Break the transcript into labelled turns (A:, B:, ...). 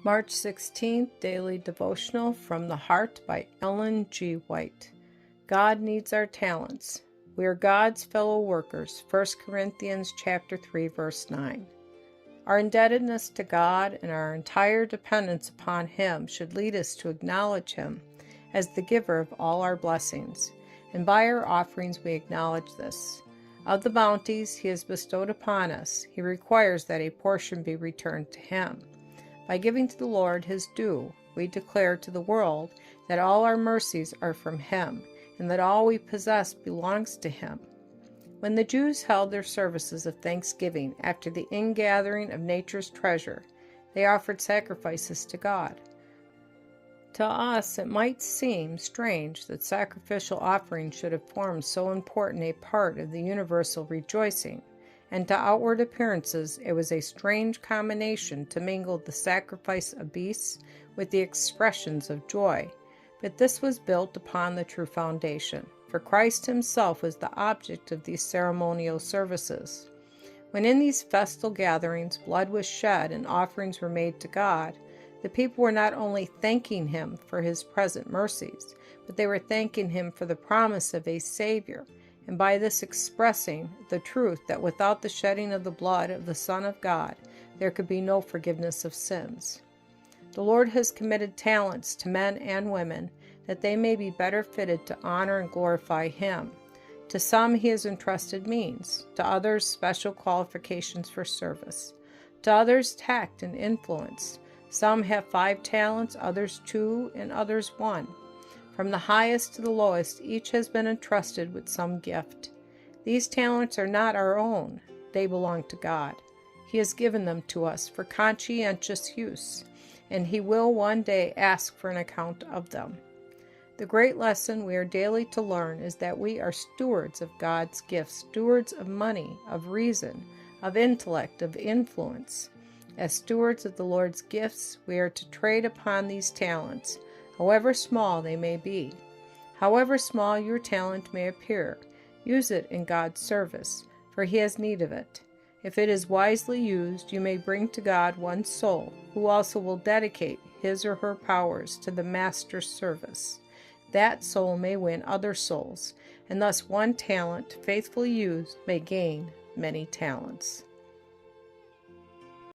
A: March 16th, Daily Devotional from the Heart by Ellen G. White. God needs our talents. We are God's fellow workers. 1 Corinthians chapter 3, verse 9. Our indebtedness to God and our entire dependence upon Him should lead us to acknowledge Him as the giver of all our blessings, and by our offerings we acknowledge this. Of the bounties He has bestowed upon us, He requires that a portion be returned to Him. By giving to the Lord His due, we declare to the world that all our mercies are from Him, and that all we possess belongs to Him. When the Jews held their services of thanksgiving after the ingathering of nature's treasure, they offered sacrifices to God. To us, it might seem strange that sacrificial offerings should have formed so important a part of the universal rejoicing, and to outward appearances it was a strange combination to mingle the sacrifice of beasts with the expressions of joy. But this was built upon the true foundation, for Christ Himself was the object of these ceremonial services. When in these festal gatherings blood was shed and offerings were made to God, the people were not only thanking Him for His present mercies, but they were thanking Him for the promise of a Savior, and by this expressing the truth that without the shedding of the blood of the Son of God, there could be no forgiveness of sins. The Lord has committed talents to men and women that they may be better fitted to honor and glorify Him. To some He has entrusted means, to others special qualifications for service, to others tact and influence. Some have 5 talents, others 2, and others 1. From the highest to the lowest, each has been entrusted with some gift. These talents are not our own. They belong to God. He has given them to us for conscientious use, and He will one day ask for an account of them. The great lesson we are daily to learn is that we are stewards of God's gifts, stewards of money, of reason, of intellect, of influence. As stewards of the Lord's gifts, we are to trade upon these talents, however small they may be. However small your talent may appear, use it in God's service, for He has need of it. If it is wisely used, you may bring to God one soul, who also will dedicate his or her powers to the Master's service. That soul may win other souls, and thus one talent, faithfully used, may gain many talents.